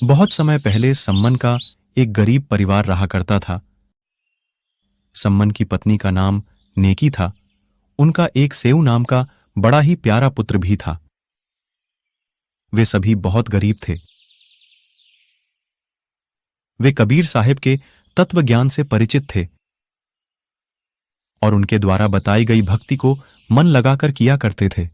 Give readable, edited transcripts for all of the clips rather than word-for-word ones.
बहुत समय पहले सम्मन का एक गरीब परिवार रहा करता था। सम्मन की पत्नी का नाम नेकी था। उनका एक सेऊ नाम का बड़ा ही प्यारा पुत्र भी था। वे सभी बहुत गरीब थे। वे कबीर साहिब के तत्व ज्ञान से परिचित थे और उनके द्वारा बताई गई भक्ति को मन लगाकर किया करते थे।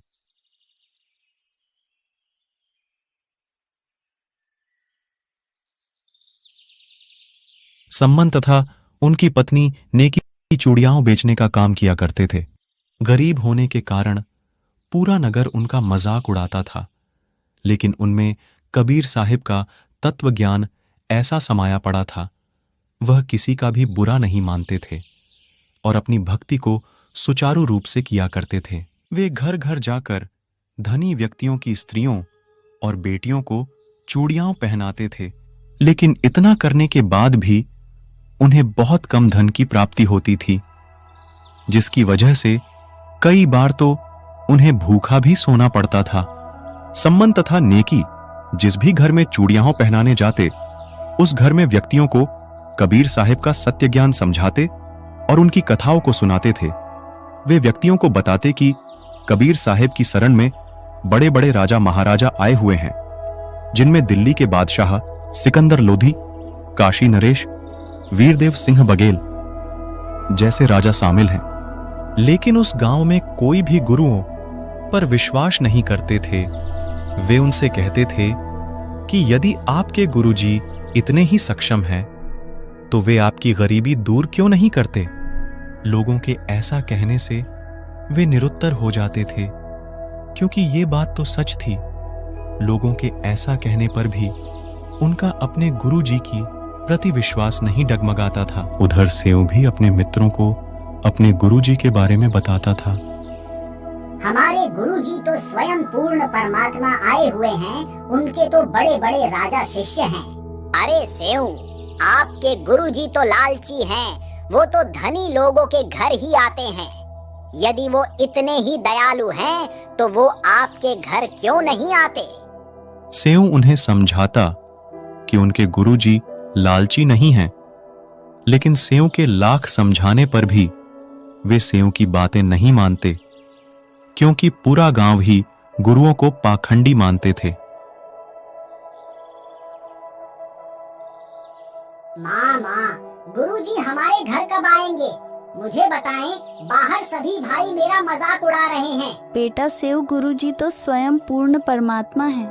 सम्मन तथा उनकी पत्नी नेकी चूड़ियां बेचने का काम किया करते थे। गरीब होने के कारण पूरा नगर उनका मजाक उड़ाता था, लेकिन उनमें कबीर साहिब का तत्व ज्ञान ऐसा समाया पड़ा था, वह किसी का भी बुरा नहीं मानते थे और अपनी भक्ति को सुचारू रूप से किया करते थे। वे घर घर जाकर धनी व्यक्तियों की स्त्रियों और बेटियों को चूड़ियां पहनाते थे, लेकिन इतना करने के बाद भी उन्हें बहुत कम धन की प्राप्ति होती थी, जिसकी वजह से कई बार तो उन्हें भूखा भी सोना पड़ता था। सम्मन तथा नेकी जिस भी घर में चूड़ियां पहनाने जाते, उस घर में व्यक्तियों को कबीर साहिब का सत्य ज्ञान समझाते और उनकी कथाओं को सुनाते थे। वे व्यक्तियों को बताते कि कबीर साहिब की शरण में बड़े बड़े राजा महाराजा आए हुए हैं, जिनमें दिल्ली के बादशाह सिकंदर लोधी, काशी नरेश, वीरदेव सिंह बघेल जैसे राजा शामिल हैं। लेकिन उस गांव में कोई भी गुरुओं पर विश्वास नहीं करते थे। वे उनसे कहते थे कि यदि आपके गुरुजी इतने ही सक्षम हैं, तो वे आपकी गरीबी दूर क्यों नहीं करते। लोगों के ऐसा कहने से वे निरुत्तर हो जाते थे, क्योंकि ये बात तो सच थी। लोगों के ऐसा कहने पर भी उनका अपने गुरुजी की प्रति विश्वास नहीं डगमगाता था। उधर सेऊ भी अपने मित्रों को अपने गुरुजी के बारे में बताता था। हमारे गुरुजी तो स्वयं पूर्ण परमात्मा आए हुए हैं, उनके तो बड़े बड़े राजा शिष्य हैं। अरे सेऊ, आपके गुरुजी तो लालची हैं, वो तो धनी लोगों के घर ही आते हैं। यदि वो इतने ही दयालु हैं, तो वो आपके घर क्यों नहीं आते। सेऊ उन्हें समझाता कि उनके गुरुजी लालची नहीं हैं, लेकिन सेऊ के लाख समझाने पर भी वे सेऊ की बातें नहीं मानते, क्योंकि पूरा गांव ही गुरुओं को पाखंडी मानते थे। माँ, गुरुजी हमारे घर कब आएंगे? मुझे बताएं, बाहर सभी भाई मेरा मजाक उड़ा रहे हैं। बेटा सेऊ, गुरुजी तो स्वयं पूर्ण परमात्मा है,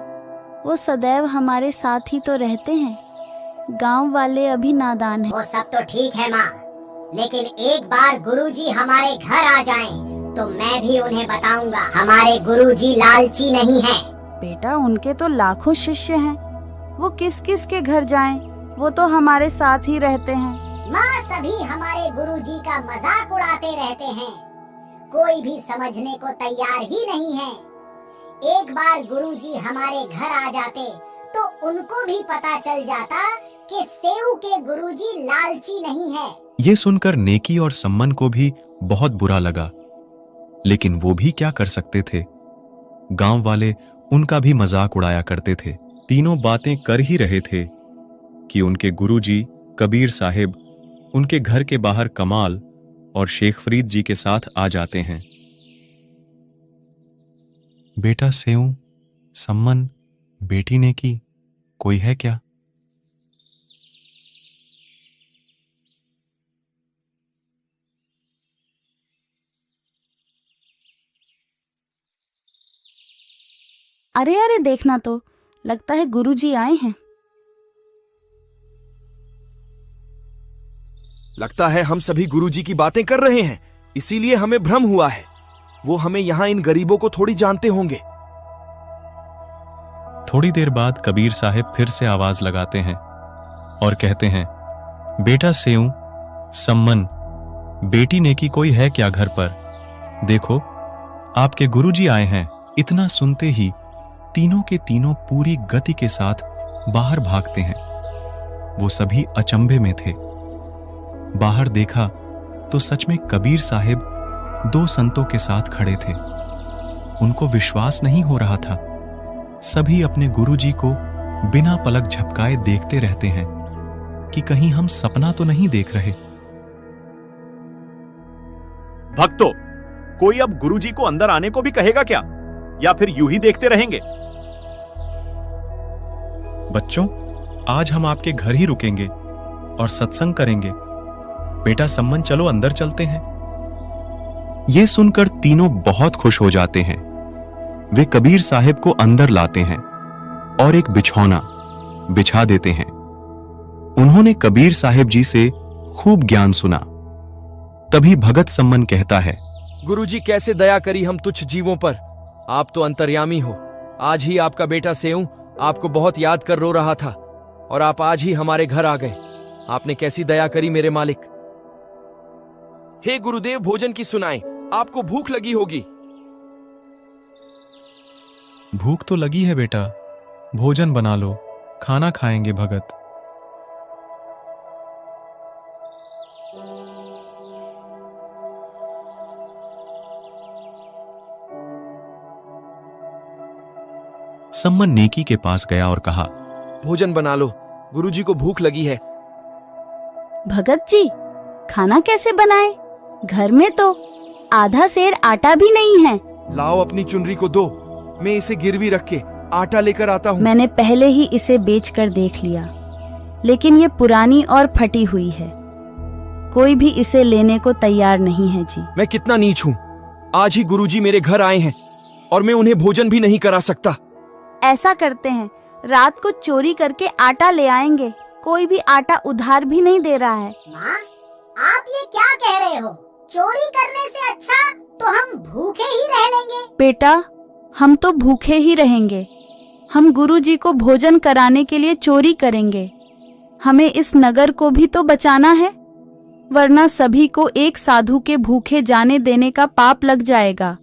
वो सदैव हमारे साथ ही तो रहते हैं। गांव वाले अभी नादान हैं। वो सब तो ठीक है माँ, लेकिन एक बार गुरुजी हमारे घर आ जाएं, तो मैं भी उन्हें बताऊंगा हमारे गुरुजी लालची नहीं हैं। बेटा उनके तो लाखों शिष्य हैं, वो किस किस के घर जाएं? वो तो हमारे साथ ही रहते हैं। माँ, सभी हमारे गुरुजी का मजाक उड़ाते रहते हैं, कोई भी समझने को तैयार ही नहीं है। एक बार गुरुजी हमारे घर आ जाते तो उनको भी पता चल जाता कि सेऊ के गुरुजी लालची नहीं है। ये सुनकर नेकी और सम्मन को भी बहुत बुरा लगा, लेकिन वो भी क्या कर सकते थे। गांव वाले उनका भी मजाक उड़ाया करते थे। तीनों बातें कर ही रहे थे कि उनके गुरुजी कबीर साहिब उनके घर के बाहर कमाल और शेख फरीद जी के साथ आ जाते हैं। बेटा सेऊ, सम्मन, बेटी नेकी, कोई है क्या? अरे अरे, देखना तो, लगता है गुरुजी आए हैं। लगता है हम सभी गुरुजी की बातें कर रहे हैं, इसीलिए हमें भ्रम हुआ है। वो हमें यहाँ इन गरीबों को थोड़ी जानते होंगे। थोड़ी देर बाद कबीर साहिब फिर से आवाज लगाते हैं और कहते हैं, बेटा सेऊ, सम्मन, बेटी नेकी, कोई है क्या घर पर? देखो, आपके गुरुजी आए हैं। इतना सुनते ही तीनों के तीनों पूरी गति के साथ बाहर भागते हैं। वो सभी अचंभे में थे। बाहर देखा तो सच में कबीर साहिब दो संतों के साथ खड़े थे। उनको विश्वास नहीं हो रहा था। सभी अपने गुरुजी को बिना पलक झपकाए देखते रहते हैं कि कहीं हम सपना तो नहीं देख रहे। भक्तों, कोई अब गुरुजी को अंदर आने को भी कहेगा क्या, या फिर यूं ही देखते रहेंगे? बच्चों, आज हम आपके घर ही रुकेंगे और सत्संग करेंगे। बेटा सम्मन, चलो अंदर चलते हैं। ये सुनकर तीनों बहुत खुश हो जाते हैं। वे कबीर साहिब को अंदर लाते हैं और एक बिछौना बिछा देते हैं। उन्होंने कबीर साहिब जी से खूब ज्ञान सुना। तभी भगत सम्मन कहता है, गुरुजी कैसे दया करी हम तुच्छ जीवों पर। आप तो अंतर्यामी हो। आज ही आपका बेटा सेऊ आपको बहुत याद कर रो रहा था और आप आज ही हमारे घर आ गए। आपने कैसी दया करी मेरे मालिक। हे गुरुदेव, भोजन की सुनाएं, आपको भूख लगी होगी। भूख तो लगी है बेटा, भोजन बना लो, खाना खाएंगे भगत। सम्मन नेकी के पास गया और कहा, भोजन बना लो, गुरुजी को भूख लगी है। भगत जी, खाना कैसे बनाए? घर में तो आधा सेर आटा भी नहीं है। लाओ अपनी चुनरी को दो, मैं इसे गिरवी रख के आटा लेकर आता हूँ। मैंने पहले ही इसे बेचकर देख लिया, लेकिन ये पुरानी और फटी हुई है। कोई भी इसे लेने को तैयार नहीं है जी। मैं कितना नीच हूँ। आज ही गुरुजी मेरे घर आए हैं और मैं उन्हें भोजन भी नहीं करा सकता। ऐसा करते हैं, रात को चोरी करके आटा ले आएंगे। कोई भी आटा उधार भी नहीं दे रहा है। माँ, आप ये क्या कह रहे हो? चोरी करने से अच्छा तो हम भूखे ही रह लेंगे। बेटा, हम तो भूखे ही रहेंगे। हम गुरुजी को भोजन कराने के लिए चोरी करेंगे। हमें इस नगर को भी तो बचाना है, वरना सभी को एक साधु के भूखे जाने देने का पाप लग जाएगा।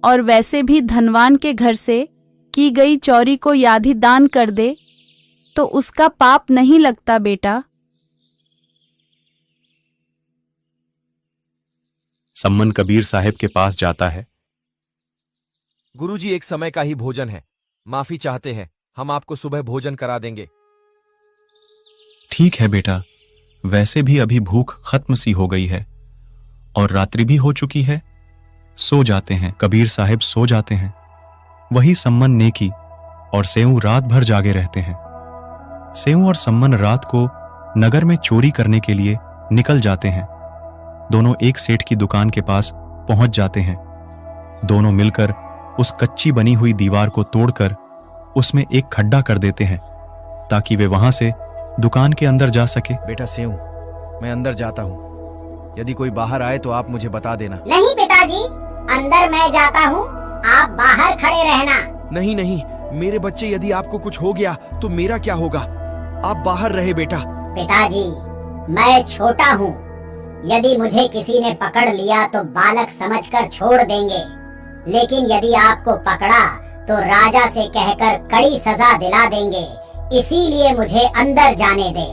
और वैसे भी धनवान के घर से की गई चोरी को यादि दान कर दे तो उसका पाप नहीं लगता बेटा। सम्मन कबीर साहिब के पास जाता है। गुरुजी, एक समय का ही भोजन है, माफी चाहते हैं। हम आपको सुबह भोजन करा देंगे। ठीक है बेटा, वैसे भी अभी भूख खत्म सी हो गई है और रात्रि भी हो चुकी है। सो जाते हैं। कबीर साहिब सो जाते हैं। वही सम्मन नेकी और सेऊ रात भर जागे रहते हैं। सेऊ और सम्मन रात को नगर में चोरी करने के लिए निकल जाते हैं। दोनों एक सेठ की दुकान के पास पहुंच जाते हैं। दोनों मिलकर उस कच्ची बनी हुई दीवार को तोड़कर उसमें एक खड्डा कर देते हैं ताकि वे वहां से दुकान के अंदर जा सके। बेटा सेऊ, मैं अंदर जाता हूँ। यदि कोई बाहर आए तो आप मुझे बता देना। नहीं पिताजी, अंदर मैं जाता हूँ, आप बाहर खड़े रहना। नहीं नहीं, मेरे बच्चे, यदि आपको कुछ हो गया तो मेरा क्या होगा? आप बाहर रहे बेटा। पिताजी, मैं छोटा हूँ। यदि मुझे किसी ने पकड़ लिया तो बालक समझकर छोड़ देंगे, लेकिन यदि आपको पकड़ा तो राजा से कहकर कड़ी सजा दिला देंगे। इसीलिए मुझे अंदर जाने दे।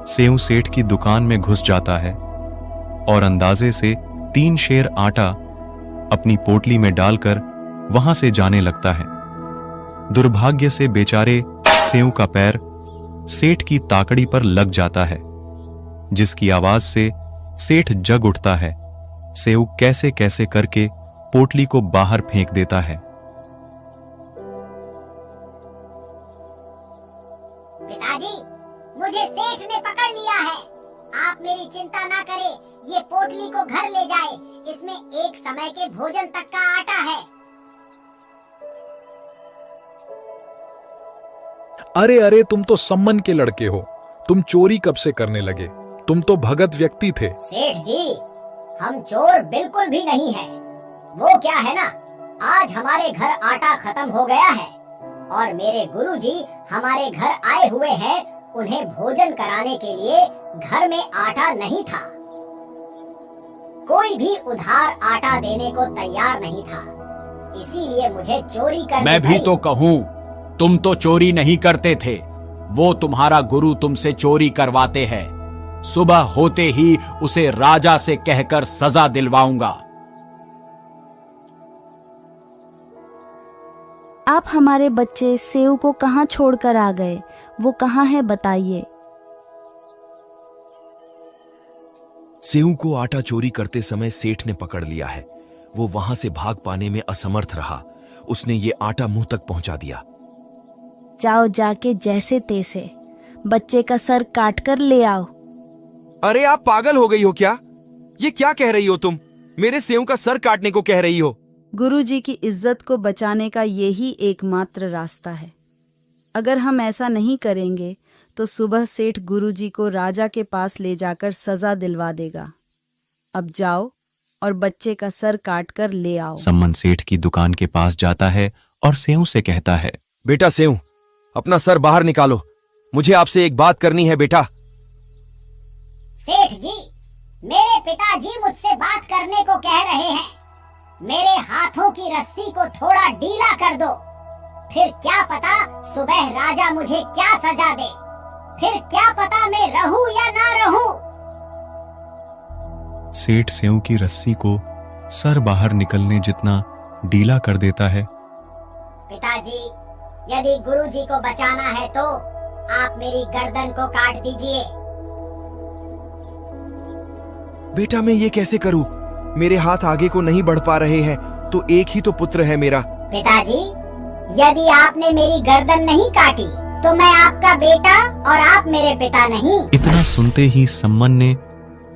सेऊ सेठ की दुकान में घुस जाता है और अंदाजे से 3 शेर आटा अपनी पोटली में डालकर वहां से जाने लगता है। दुर्भाग्य से बेचारे सेऊ का पैर सेठ की ताकड़ी पर लग जाता है, जिसकी आवाज से सेठ जग उठता है। सेऊ कैसे कैसे करके पोटली को बाहर फेंक देता है। पिताजी, मुझे सेठ ने पकड़ लिया है। आप मेरी चिंता ना करें, ये पोटली को घर ले जाए। इसमें एक समय के भोजन तक का आटा है। अरे अरे, तुम तो सम्मन के लड़के हो। तुम चोरी कब से करने लगे? तुम तो भगत व्यक्ति थे। सेठ जी, हम चोर बिल्कुल भी नहीं है। वो क्या है ना, आज हमारे घर आटा खत्म हो गया है और मेरे गुरुजी हमारे घर आए हुए हैं। उन्हें भोजन कराने के लिए घर में आटा नहीं था। कोई भी उधार आटा देने को तैयार नहीं था। इसीलिए मुझे चोरी करनी मैं भी पड़ी। तो कहूँ, तुम तो चोरी नहीं करते थे। वो तुम्हारा गुरु तुमसे चोरी करवाते हैं। सुबह होते ही उसे राजा से कहकर सजा दिलवाऊंगा। आप हमारे बच्चे सेव को कहाँ छोड़कर आ गए? वो कहाँ है बताइए। सेऊ को आटा चोरी करते समय सेठ ने पकड़ लिया है। वो वहां से भाग पाने में असमर्थ रहा। उसने ये आटा मुंह तक पहुंचा दिया। जाओ जाके जैसे तैसे बच्चे का सर काट कर ले आओ। अरे आप पागल हो गई हो क्या? ये क्या कह रही हो तुम? मेरे सेऊ का सर काटने को कह रही हो? गुरुजी की इज्जत को बचाने का यही एकमात्र रास्ता है। अगर हम ऐसा नहीं करेंगे तो सुबह सेठ गुरुजी को राजा के पास ले जाकर सजा दिलवा देगा। अब जाओ और बच्चे का सर काट कर ले आओ। सम्मन सेठ की दुकान के पास जाता है और सेऊ से कहता है, बेटा सेऊ, अपना सर बाहर निकालो। मुझे आपसे एक बात करनी है बेटा। सेठ जी, मेरे पिताजी मुझसे बात करने को कह रहे हैं। मेरे हाथों की रस्सी को थोड़ा ढीला कर दो, फिर क्या पता सुबह राजा मुझे क्या सजा दे। फिर क्या पता मैं रहूं या ना रहूं। सेठ सेऊ की रस्सी को सर बाहर निकलने जितना ढीला कर देता है। पिताजी, यदि गुरुजी को बचाना है तो आप मेरी गर्दन को काट दीजिए। बेटा मैं ये कैसे करूं? मेरे हाथ आगे को नहीं बढ़ पा रहे हैं। तो एक ही तो पुत्र है मेरा। पिताजी, यदि आपने मेरी गर्दन नहीं काटी तो मैं आपका बेटा और आप मेरे पिता नहीं। इतना सुनते ही सम्मन ने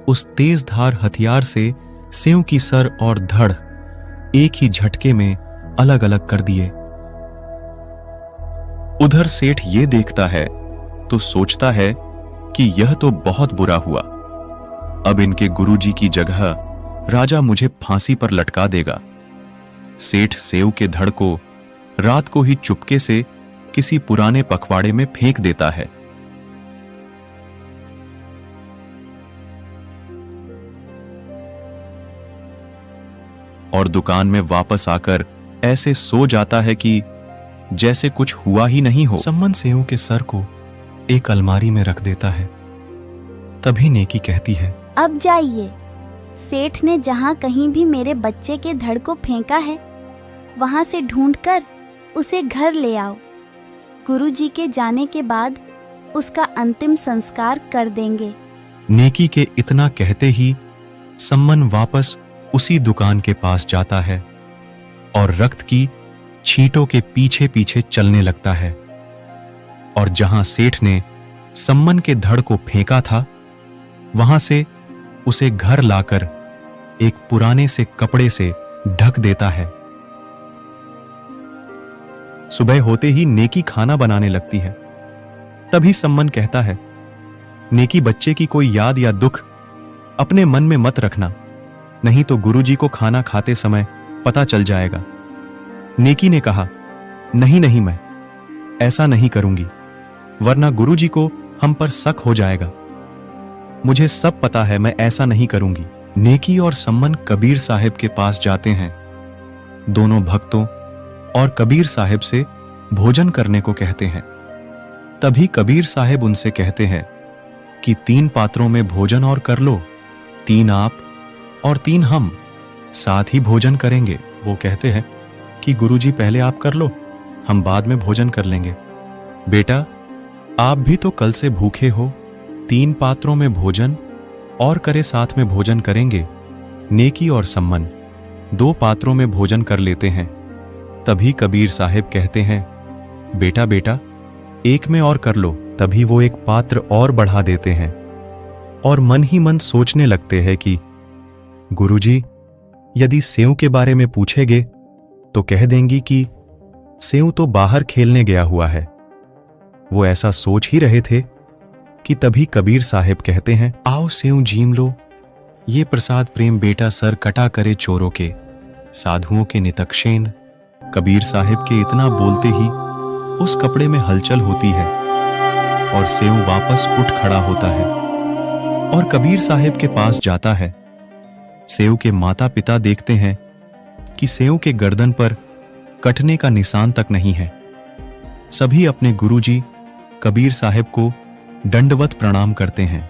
उस तेज धार हथियार से सेऊ की सर और धड़ एक ही झटके में अलग अलग कर दिए। उधर सेठ ये देखता है तो सोचता है कि यह तो बहुत बुरा हुआ। अब इनके गुरुजी की जगह राजा मुझे फांसी पर लटका देगा। सेठ सेऊ के धड़ को रात को ही चुपके से किसी पुराने पखवाड़े में फेंक देता है। और दुकान में वापस आकर ऐसे सो जाता है कि जैसे कुछ हुआ ही नहीं हो। सम्मन सेऊ के सर को एक अलमारी में रख देता है। तभी नेकी कहती है, अब जाइए। सेठ ने जहाँ कहीं भी मेरे बच्चे के धड़ को फेंका है वहां से ढूंढकर उसे घर ले आओ। गुरुजी के जाने के बाद उसका अंतिम संस्कार कर देंगे। नेकी के इतना कहते ही सम्मन वापस उसी दुकान के पास जाता है और रक्त की छींटों के पीछे पीछे चलने लगता है। और जहां सेठ ने सम्मन के धड़ को फेंका था वहां से उसे घर लाकर एक पुराने से कपड़े से ढक देता है। सुबह होते ही नेकी खाना बनाने लगती है। तभी सम्मन कहता है, नेकी बच्चे की कोई याद या दुख अपने मन में मत रखना, नहीं तो गुरुजी को खाना खाते समय पता चल जाएगा। नेकी ने कहा, नहीं नहीं, मैं ऐसा नहीं करूंगी, वरना गुरुजी को हम पर शक हो जाएगा। मुझे सब पता है, मैं ऐसा नहीं करूंगी। नेकी और सम्मन कबीर साहिब के पास जाते हैं। दोनों भक्तों और कबीर साहिब से भोजन करने को कहते हैं। तभी कबीर साहिब उनसे कहते हैं कि 3 पात्रों में भोजन और कर लो, 3 आप और 3 हम साथ ही भोजन करेंगे। वो कहते हैं कि गुरुजी पहले आप कर लो, हम बाद में भोजन कर लेंगे। बेटा, आप भी तो कल से भूखे हो, 3 पात्रों में भोजन और करे साथ में भोजन करेंगे। नेकी और सम्मन 2 पात्रों में भोजन कर लेते हैं। तभी कबीर साहिब कहते हैं, बेटा बेटा, एक में और कर लो। तभी वो एक पात्र और बढ़ा देते हैं और मन ही मन सोचने लगते हैं कि गुरुजी यदि सेऊ के बारे में पूछेंगे तो कह देंगी कि सेऊ तो बाहर खेलने गया हुआ है। वो ऐसा सोच ही रहे थे कि तभी कबीर साहिब कहते हैं, आओ सेऊ झीम लो, ये प्रसाद प्रेम बेटा सर कटा करे चोरों के, साधुओं के नितक्षेन। कबीर साहिब के इतना बोलते ही उस कपड़े में हलचल होती है और सेऊ वापस उठ खड़ा होता है और कबीर साहिब के पास जाता है। सेऊ के माता पिता देखते हैं कि सेऊ के गर्दन पर कटने का निशान तक नहीं है। सभी अपने गुरुजी कबीर साहिब को दंडवत प्रणाम करते हैं।